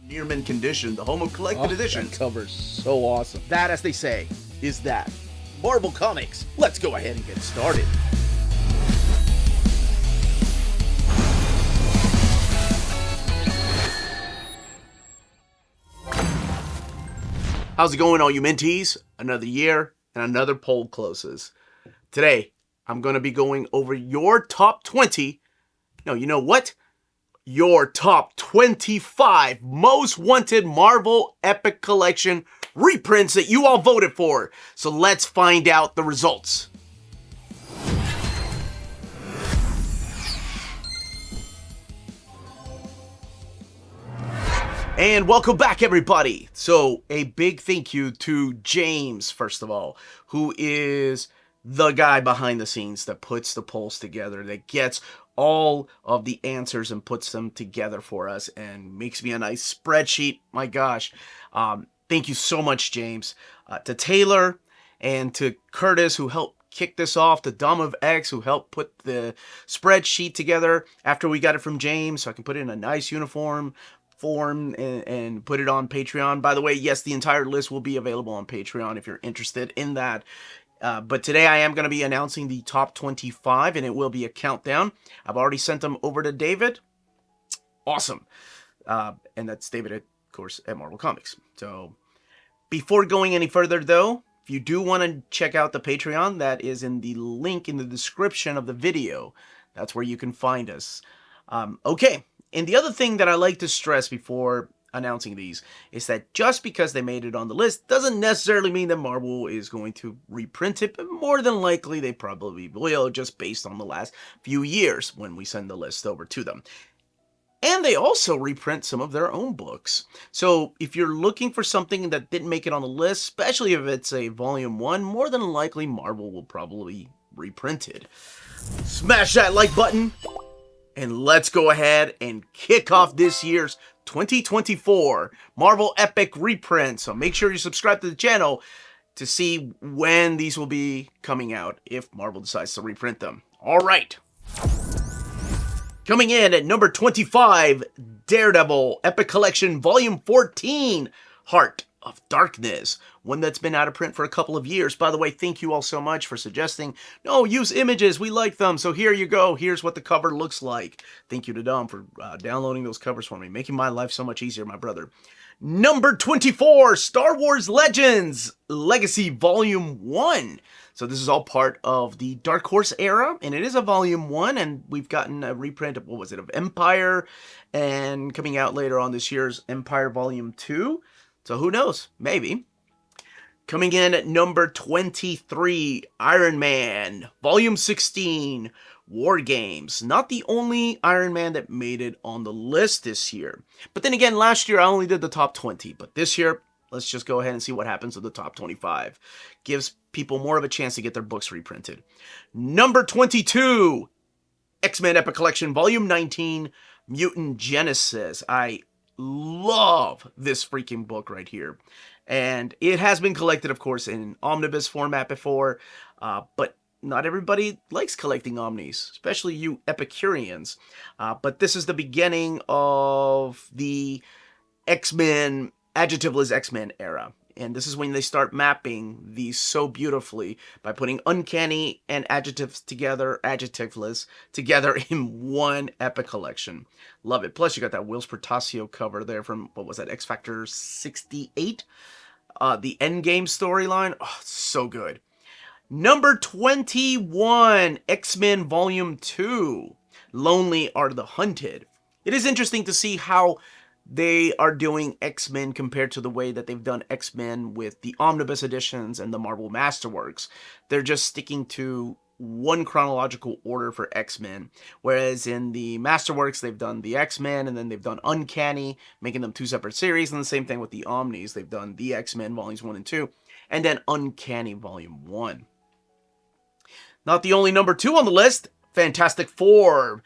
Near mint condition, the home of collected edition. That cover's so awesome. That, as they say, is that. Marvel Comics, let's go ahead and get started. How's it going, all you minties? Another year and another poll closes. Today, I'm going to be going over your top 20. No, you know what? Your top 25 most wanted Marvel Epic Collection reprints that you all voted for. So let's find out the results. And welcome back, everybody. So a big thank you to James, first of all, who is the guy behind the scenes that puts the polls together, that gets all of the answers and puts them together for us and makes me a nice spreadsheet. My gosh. Thank you so much, James. To Taylor and to Curtis, who helped kick this off, to Dom of X, who helped put the spreadsheet together after we got it from James, so I can put it in a nice uniform form and put it on Patreon. By the way, yes, the entire list will be available on Patreon if you're interested in that. But today I am going to be announcing the top 25, and it will be a countdown. I've already sent them over to David. Awesome. And that's David, of course, at Marvel Comics. So before going any further, though, if you do want to check out the Patreon, that is in the link in the description of the video. That's where you can find us. Okay. And the other thing that I like to stress before announcing these is that just because they made it on the list doesn't necessarily mean that Marvel is going to reprint it, but more than likely they probably will, just based on the last few years when we send the list over to them. And they also reprint some of their own books. So if you're looking for something that didn't make it on the list, especially if it's a volume 1, more than likely Marvel will probably reprint it. Smash that like button, and let's go ahead and kick off this year's 2024 Marvel Epic reprint. So make sure you subscribe to the channel to see when these will be coming out if Marvel decides to reprint them. All right. Coming in at number 25, Daredevil Epic Collection Volume 14, Heart of Darkness. One that's been out of print for a couple of years. By the way, thank you all so much for suggesting, no, use images, we like them. So here you go, here's what the cover looks like. Thank you to Dom for downloading those covers for me, making my life so much easier, my brother. Number 24, Star Wars Legends Legacy Volume 1. So this is all part of the Dark Horse era, and it is a Volume 1, and we've gotten a reprint of, what was it, of Empire, and coming out later on this year's Empire Volume 2. So who knows? Maybe. Coming in at number 23, Iron Man, Volume 16, War Games. Not the only Iron Man that made it on the list this year. But then again, last year I only did the top 20. But this year, let's just go ahead and see what happens with the top 25. Gives people more of a chance to get their books reprinted. Number 22, X-Men Epic Collection, Volume 19, Mutant Genesis. I love this freaking book right here. And it has been collected, of course, in omnibus format before, but not everybody likes collecting omnis, especially you Epicureans. But this is the beginning of the X-Men, adjectiveless X-Men era. And this is when they start mapping these so beautifully by putting uncanny and adjectives together, adjectiveless, together in one epic collection. Love it. Plus, you got that Whilce Portacio cover there from, what was that, X Factor 68? The Endgame storyline. Oh, so good. Number 21, X-Men Volume 2, Lonely Are the Hunted. It is interesting to see how they are doing X-Men compared to the way that they've done X-Men with the omnibus editions and the Marvel Masterworks. They're just sticking to one chronological order for X-Men, whereas in the Masterworks they've done the X-Men and then they've done Uncanny, making them two separate series, and the same thing with the Omnis. They've done the X-Men Volumes 1 and 2, and then Uncanny Volume 1. Not the only number 2 on the list, Fantastic Four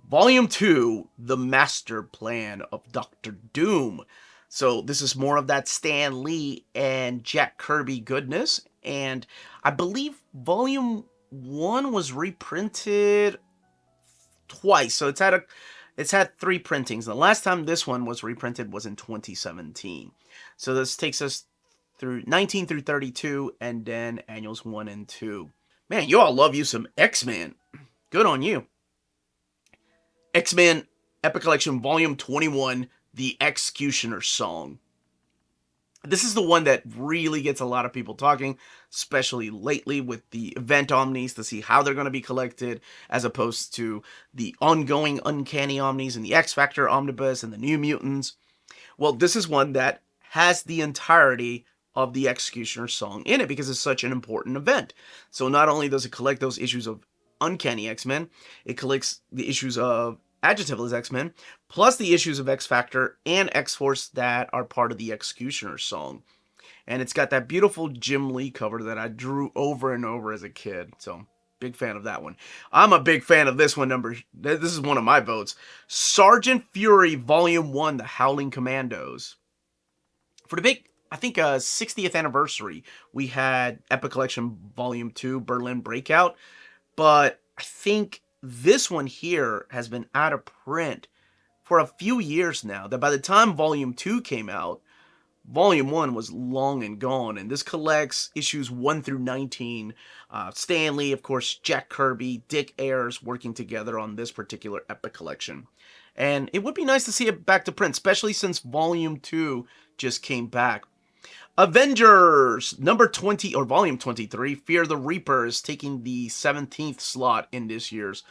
Volume 2, The Master Plan of Dr. Doom. So this is more of that Stan Lee and Jack Kirby goodness. And I believe Volume 1 was reprinted twice. So it's had It's had 3 printings. The last time this one was reprinted was in 2017. So this takes us through 19 through 32, and then annuals 1 and 2. Man, you all love you some X-Men. Good on you. X-Men Epic Collection Volume 21, The X-Cutioner Song. This is the one that really gets a lot of people talking, especially lately with the event omnis, to see how they're going to be collected, as opposed to the ongoing Uncanny Omnis and the X-Factor Omnibus and the New Mutants. Well, this is one that has the entirety of the X-Cutioner Song in it because it's such an important event. So not only does it collect those issues of Uncanny X-Men, it collects the issues of Adjective as X-Men, plus the issues of X-Factor and X-Force that are part of the X-Cutioner Song. And it's got that beautiful Jim Lee cover that I drew over and over as a kid. So, big fan of that one. I'm a big fan of this one. This is one of my votes. Sergeant Fury Volume 1, The Howling Commandos. For the big, I think, 60th anniversary, we had Epic Collection Volume 2, Berlin Breakout. But I think this one here has been out of print for a few years now, that by the time Volume 2 came out, Volume 1 was long and gone, and this collects issues 1 through 19. Stan Lee, of course, Jack Kirby, Dick Ayers working together on this particular Epic Collection. And it would be nice to see it back to print, especially since Volume 2 just came back. Avengers number 20, or volume 23, Fear the Reaper, is taking the 17th slot in this year's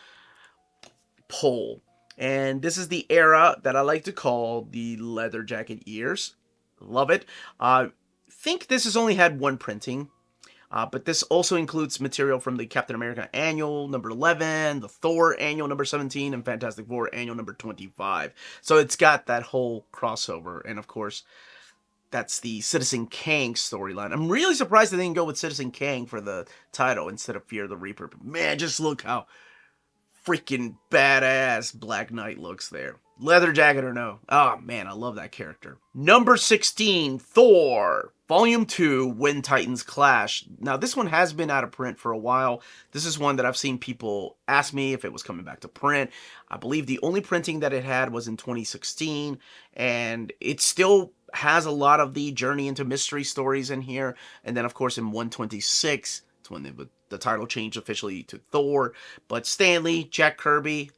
poll. And this is the era that I like to call the leather jacket years. Love it. I think this has only had 1 printing, but this also includes material from the Captain America Annual number 11, the Thor Annual number 17, and Fantastic Four Annual number 25. So it's got that whole crossover, and of course, that's the Citizen Kang storyline. I'm really surprised they didn't go with Citizen Kang for the title instead of Fear the Reaper. But man, just look how freaking badass Black Knight looks there. Leather jacket or no. Oh man, I love that character. Number 16, Thor, Volume 2, When Titans Clash. Now this one has been out of print for a while. This is one that I've seen people ask me if it was coming back to print. I believe the only printing that it had was in 2016, and it still has a lot of the Journey into Mystery stories in here. And then of course in 126, it's when the title changed officially to Thor. But Stan Lee, Jack Kirby,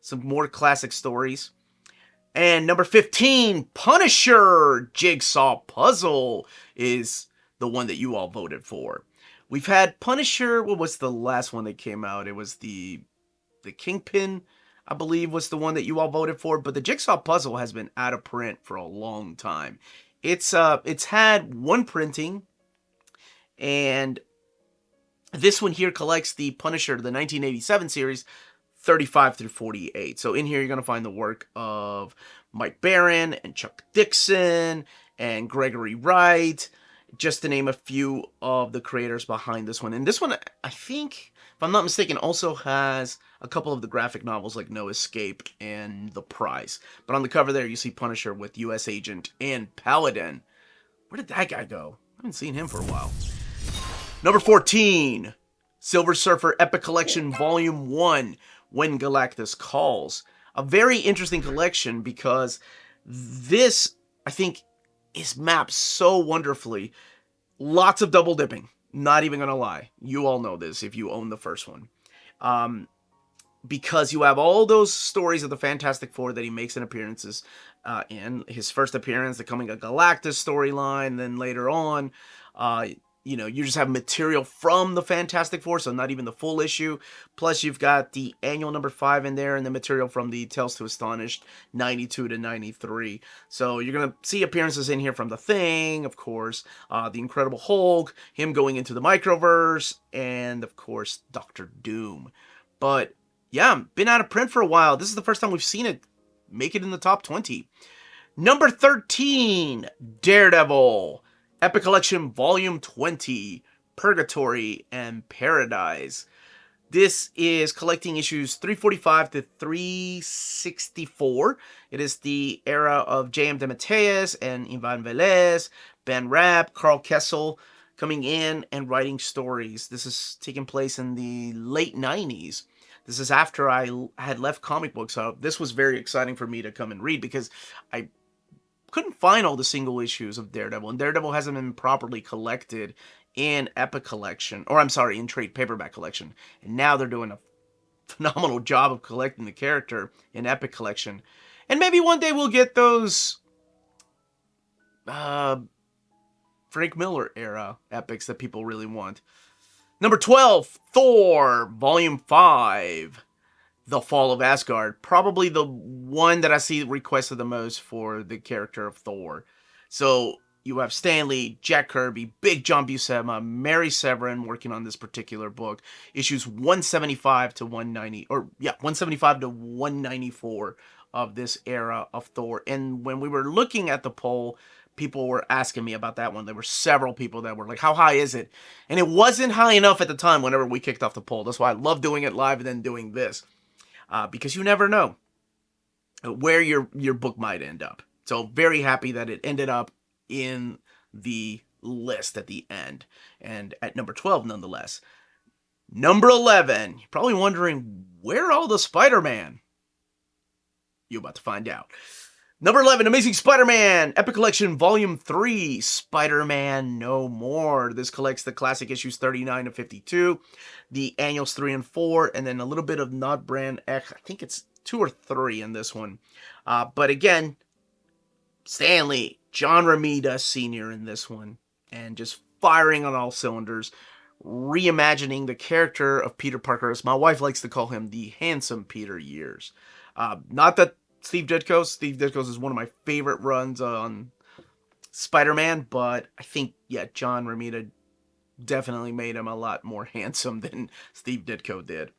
some more classic stories. And number 15, Punisher Jigsaw Puzzle is the one that you all voted for. We've had Punisher, what was the last one that came out? It was the Kingpin, I believe, was the one that you all voted for. But the Jigsaw Puzzle has been out of print for a long time. It's had 1 printing, and this one here collects the Punisher, the 1987 series, 35 through 48. So in here you're going to find the work of Mike Barron and Chuck Dixon and Gregory Wright, just to name a few of the creators behind this one. And this one, I think, if I'm not mistaken, also has a couple of the graphic novels like No Escape and The Prize. But on the cover there you see Punisher with U.S. Agent and Paladin. Where did that guy go? I haven't seen him for a while. Number 14, Silver Surfer Epic Collection Volume 1, When Galactus Calls. A very interesting collection because this, I think, is mapped so wonderfully. Lots of double dipping. Not even going to lie. You all know this if you own the first one. Because you have all those stories of the Fantastic Four that he makes in appearances in. His first appearance, the Coming of Galactus storyline, then later on, you just have material from the Fantastic Four, so not even the full issue. Plus, you've got the annual number 5 in there, and the material from the Tales to Astonish 92 to 93. So you're going to see appearances in here from The Thing, of course, the Incredible Hulk, him going into the Microverse, and, of course, Doctor Doom. But, yeah, been out of print for a while. This is the first time we've seen it make it in the top 20. Number 13, Daredevil, Epic Collection Volume 20, Purgatory and Paradise. This is collecting issues 345 to 364. It is the era of J.M. DeMatteis and Ivan Velez, Ben Rapp, Carl Kessel coming in and writing stories. This is taking place in the late 90s. This is after I had left comic books, so this was very exciting for me to come and read because I couldn't find all the single issues of Daredevil, and Daredevil hasn't been properly collected in Ecollection, or I'm sorry, in trade paperback collection. And now they're doing a phenomenal job of collecting the character in Ecollection. And maybe one day we'll get those Frank Miller era epics that people really want. Number 12, Thor, Volume 5. The Fall of Asgard, probably the one that I see requested the most for the character of Thor. So you have Stan Lee, Jack Kirby, Big John Buscema, Mary Severin working on this particular book. Issues 175 to 190, 175 to 194 of this era of Thor. And when we were looking at the poll, people were asking me about that one. There were several people that were like, how high is it? And it wasn't high enough at the time whenever we kicked off the poll. That's why I love doing it live and then doing this. Because you never know where your book might end up. So very happy that it ended up in the list at the end. And at number 12, nonetheless. Number 11. You're probably wondering, where are all the Spider-Man? You're about to find out. Number 11, Amazing Spider-Man, Ecollection Volume 3, Spider-Man No More. This collects the classic issues 39 to 52, the annuals 3 and 4, and then a little bit of Not Brand X. I think it's 2 or 3 in this one. But again, Stan Lee, John Romita Sr. in this one, and just firing on all cylinders, reimagining the character of Peter Parker, as my wife likes to call him, the handsome Peter Years. Not that Steve Ditko's is one of my favorite runs on Spider-Man, but I think, John Romita definitely made him a lot more handsome than Steve Ditko did.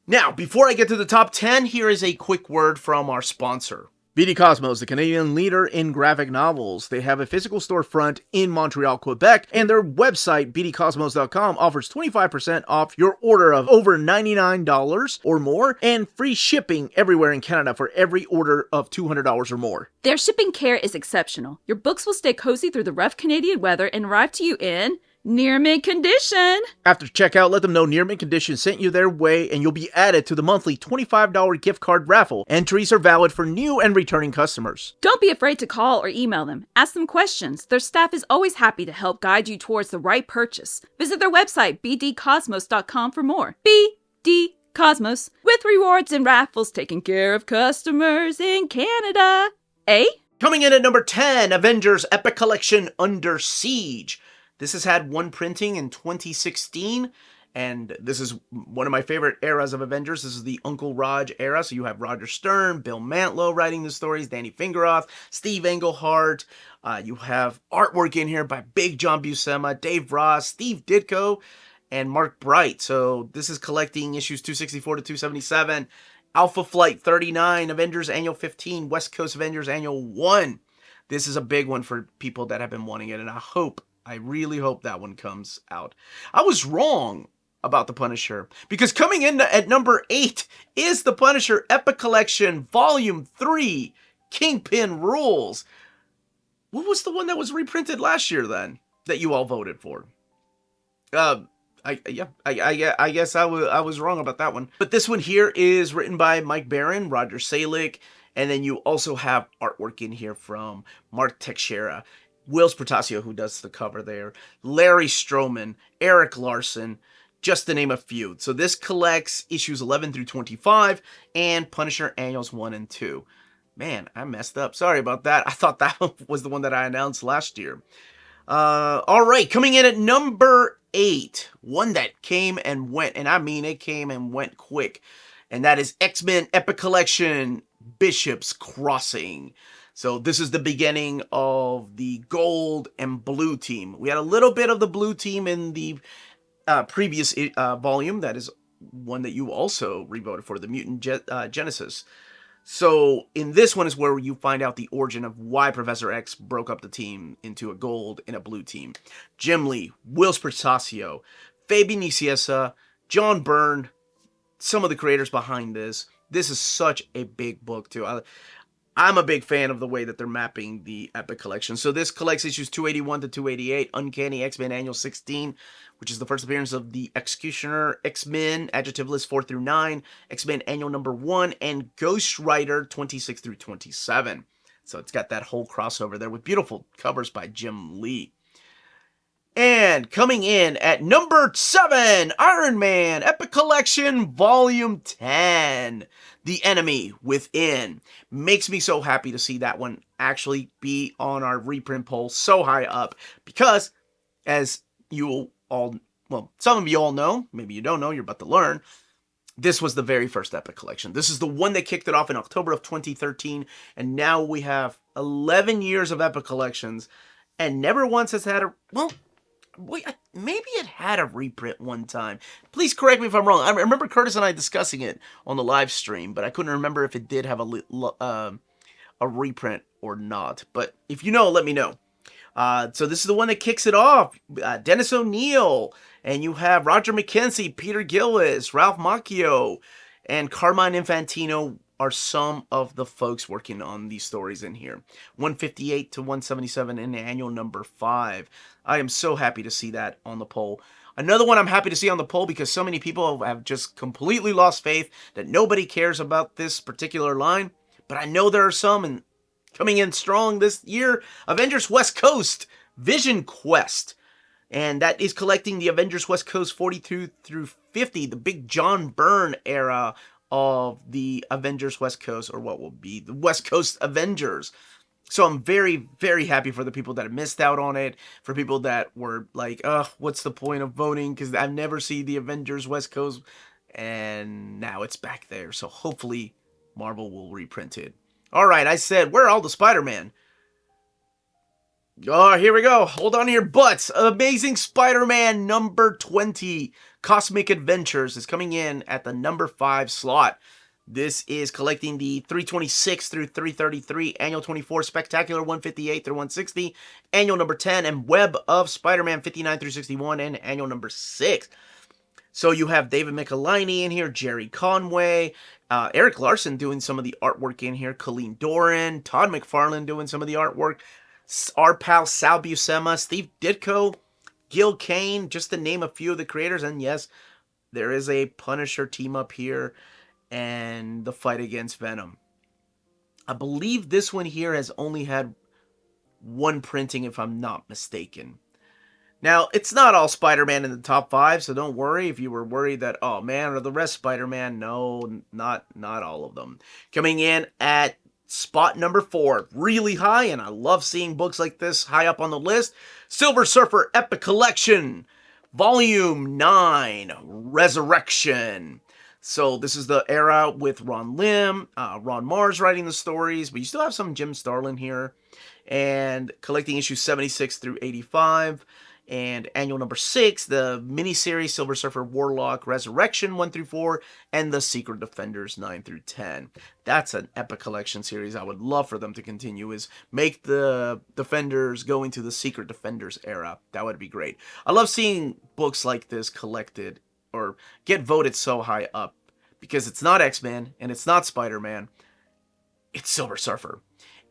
Now, before I get to the top 10, here is a quick word from our sponsor. BD Cosmos, the Canadian leader in graphic novels. They have a physical storefront in Montreal, Quebec, and their website, bdcosmos.com, offers 25% off your order of over $99 or more, and free shipping everywhere in Canada for every order of $200 or more. Their shipping care is exceptional. Your books will stay cozy through the rough Canadian weather and arrive to you in near mint condition. After checkout, let them know Near Mint Condition sent you their way, and you'll be added to the monthly $25 gift card raffle. Entries are valid for new and returning customers. Don't be afraid to call or email them. Ask them questions. Their staff is always happy to help guide you towards the right purchase. Visit their website, bdcosmos.com, for more. BD Cosmos, with rewards and raffles taking care of customers in Canada. Eh? Coming in at number 10, Avengers Ecollection Under Siege. This has had one printing in 2016, and this is one of my favorite eras of Avengers. This is the Uncle Raj era, so you have Roger Stern, Bill Mantlo writing the stories, Danny Fingeroth, Steve Englehart. You have artwork in here by Big John Buscema, Dave Ross, Steve Ditko, and Mark Bright. So this is collecting issues 264 to 277, Alpha Flight 39, Avengers Annual 15, West Coast Avengers Annual 1. This is a big one for people that have been wanting it, and I really hope that one comes out. I was wrong about the Punisher, because coming in at number 8 is the Punisher Ecollection Volume 3, Kingpin Rules. What was the one that was reprinted last year then, that you all voted for? I guess I was wrong about that one. But this one here is written by Mike Barron, Roger Salick, and then you also have artwork in here from Mark Teixeira, Whilce Portacio, who does the cover there, Larry Stroman, Eric Larson, just to name a few. So this collects issues 11 through 25 and Punisher Annuals 1 and 2. Man, I messed up. Sorry about that. I thought that was the one that I announced last year. All right, coming in at number 8, one that came and went, and I mean it came and went quick, and that is X-Men Ecollection Bishop's Crossing. So this is the beginning of the gold and blue team. We had a little bit of the blue team in the previous volume. That is one that you also revoted for, the Mutant Genesis. So in this one is where you find out the origin of why Professor X broke up the team into a gold and a blue team. Jim Lee, Whilce Portacio, Fabian Nicieza, John Byrne, some of the creators behind this. This is such a big book too. I'm a big fan of the way that they're mapping the Epic Collection. So this collects issues 281 to 288, Uncanny X-Men Annual 16, which is the first appearance of the X-Cutioner, X-Men, Adjective List 4 through 9, X-Men Annual number 1, and Ghost Rider 26 through 27. So it's got that whole crossover there with beautiful covers by Jim Lee. And coming in at number 7, Iron Man, Epic Collection, Volume 10, The Enemy Within. Makes me so happy to see that one actually be on our reprint poll so high up, because as you all, well, some of you all know, maybe you don't know, you're about to learn, this was the very first Epic Collection. This is the one that kicked it off in October of 2013, and now we have 11 years of Epic Collections, and never once has had a, well, maybe it had a reprint one time. Please correct me if I'm wrong. I remember Curtis and I discussing it on the live stream, but I couldn't remember if it did have a reprint or not. But if you know, let me know. So this is the one that kicks it off. Dennis O'Neil, and you have Roger McKenzie, Peter Gillis, Ralph Macchio, and Carmine Infantino are some of the folks working on these stories in here. 158 to 177 in Annual number 5. I am so happy to see that on the poll. Another one I'm happy to see on the poll because so many people have just completely lost faith that nobody cares about this particular line. But I know there are some, and coming in strong this year, Avengers West Coast, Vision Quest. And that is collecting the Avengers West Coast 42 through 50, the big John Byrne era of the Avengers West Coast, or what will be the West Coast Avengers. So I'm very, very happy for the people that have missed out on it, for people that were like, what's the point of voting, because I've never seen the Avengers West Coast, and now it's back there. So hopefully Marvel will reprint it. All right, I said, where are all the Spider-Man? Oh, here we go. Hold on to your butts. Amazing Spider-Man number 20, Cosmic Adventures, is coming in at the number 5 slot. This is collecting the 326 through 333, Annual 24, Spectacular 158 through 160, Annual number 10, and Web of Spider-Man 59 through 61, and Annual number 6. So you have David Michelinie in here, Jerry Conway, Eric Larson doing some of the artwork in here, Colleen Doran, Todd McFarlane doing some of the artwork, our pal Sal Buscema, Steve Ditko, Gil Kane, just to name a few of the creators. And yes, there is a Punisher team up here and the fight against Venom. I believe this one here has only had one printing, if I'm not mistaken. Now, it's not all Spider-Man in the top 5, so don't worry if you were worried that, oh man, are the rest Spider-Man? No, not all of them. Coming in at spot number 4, really high, and I love seeing books like this high up on the list. Silver Surfer Epic Collection, Volume 9, Resurrection. So this is the era with Ron Lim, Ron Mars writing the stories, but you still have some Jim Starlin here. And collecting issues 76 through 85. And Annual number 6, the miniseries Silver Surfer Warlock Resurrection 1 through 4, and the Secret Defenders 9 through 10. That's an Epic Collection series I would love for them to continue, is make the Defenders go into the Secret Defenders era. That would be great. I love seeing books like this collected or get voted so high up, because it's not X-Men and it's not Spider-Man. It's Silver Surfer.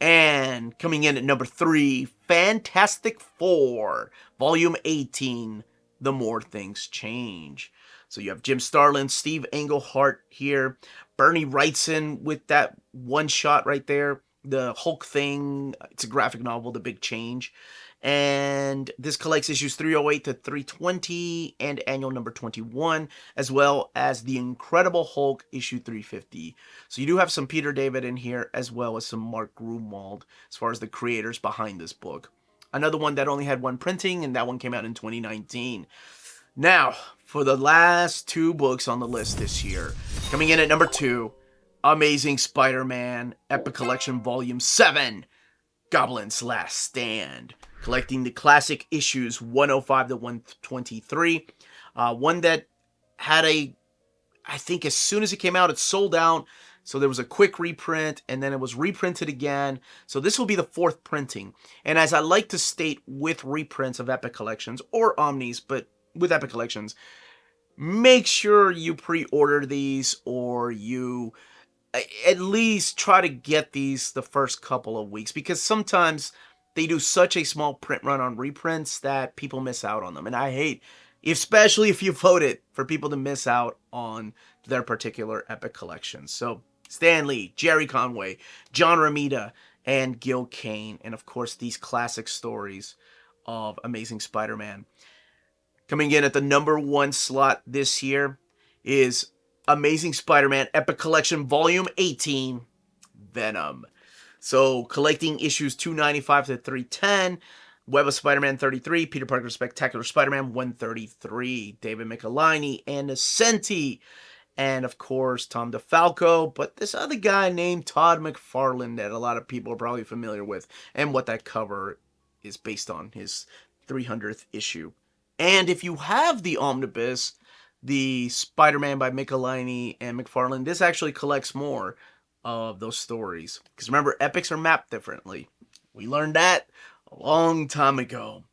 And coming in at number 3, Fantastic Four, Volume 18, The More Things Change. So you have Jim Starlin, Steve Englehart here, Bernie Wrightson with that one shot right there, the Hulk thing. It's a graphic novel, The Big Change. And this collects issues 308 to 320 and Annual number 21, as well as The Incredible Hulk issue 350. So you do have some Peter David in here, as well as some Mark Grunwald, as far as the creators behind this book. Another one that only had one printing, and that one came out in 2019. Now, for the last 2 books on the list this year, coming in at number 2, Amazing Spider-Man Epic Collection Volume 7, Goblin's Last Stand. Collecting the classic issues 105 to 123. One that had I think as soon as it came out, it sold out. So there was a quick reprint, and then it was reprinted again. So this will be the 4th printing. And as I like to state with reprints of Epic Collections, or Omnis, but with Epic Collections, make sure you pre-order these, or you at least try to get these the first couple of weeks, because sometimes they do such a small print run on reprints that people miss out on them. And I hate, especially if you voted, for people to miss out on their particular epic collection. So Stan Lee, Jerry Conway, John Romita, and Gil Kane, and of course these classic stories of Amazing Spider-Man. Coming in at the number 1 slot this year is Amazing Spider-Man Epic Collection Volume 18, Venom. So, collecting issues 295 to 310, Web of Spider-Man 33, Peter Parker's Spectacular Spider-Man 133, David Michelinie, and Nocenti, and of course Tom DeFalco, but this other guy named Todd McFarlane that a lot of people are probably familiar with, and what that cover is based on, his 300th issue. And if you have the omnibus, the Spider-Man by Michelinie and McFarlane, this actually collects more of those stories. Because remember, epics are mapped differently. We learned that a long time ago.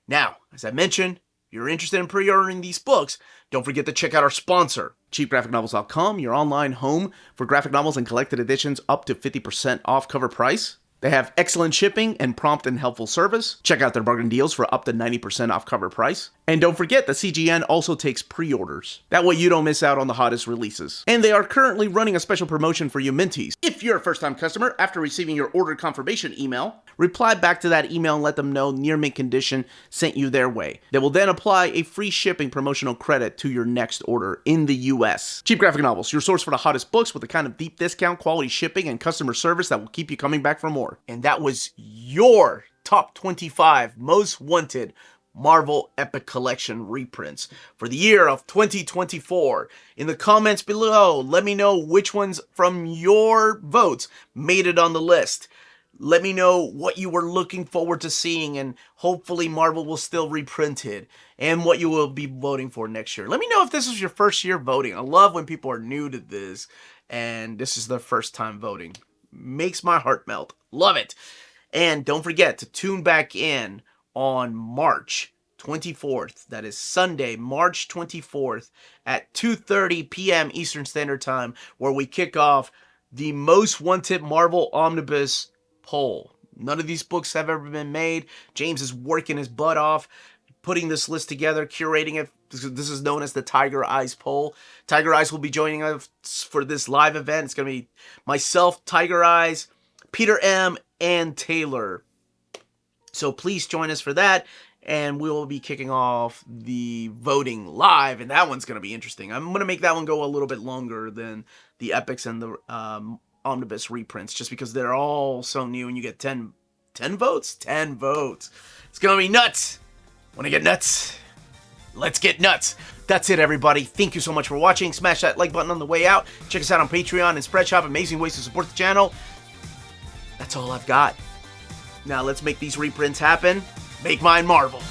Now, as I mentioned, if you're interested in pre-ordering these books, don't forget to check out our sponsor, cheapgraphicnovels.com, your online home for graphic novels and collected editions up to 50% off cover price. They have excellent shipping and prompt and helpful service. Check out their bargain deals for up to 90% off cover price. And don't forget that CGN also takes pre-orders. That way you don't miss out on the hottest releases. And they are currently running a special promotion for you Minties. If you're a first-time customer, after receiving your order confirmation email, reply back to that email and let them know Near Mint Condition sent you their way. They will then apply a free shipping promotional credit to your next order in the US. Cheap Graphic Novels, your source for the hottest books with the kind of deep discount, quality shipping, and customer service that will keep you coming back for more. And that was your top 25 most wanted Marvel Epic Collection reprints for the year of 2024. In the comments below, let me know which ones from your votes made it on the list. Let me know what you were looking forward to seeing, and hopefully Marvel will still reprint it, and what you will be voting for next year. Let me know if this is your first year voting. I love when people are new to this, and this is their first time voting. Makes my heart melt. Love it. And don't forget to tune back in on March 24th. That is Sunday, March 24th at 2:30 p.m. Eastern Standard Time, where we kick off the most wanted Marvel Omnibus poll. None of these books have ever been made. James is working his butt off, putting this list together, curating it. This is known as the Tiger Eyes poll. Tiger Eyes will be joining us for this live event. It's going to be myself, Tiger Eyes, Peter M., and Taylor. So please join us for that, and we will be kicking off the voting live, and that one's going to be interesting. I'm going to make that one go a little bit longer than the epics and the omnibus reprints, just because they're all so new, and you get 10 votes? 10 votes. It's going to be nuts. Want to get nuts? Let's get nuts. That's it, everybody. Thank you so much for watching. Smash that like button on the way out. Check us out on Patreon and Spreadshop. Amazing ways to support the channel. That's all I've got. Now let's make these reprints happen. Make mine Marvel.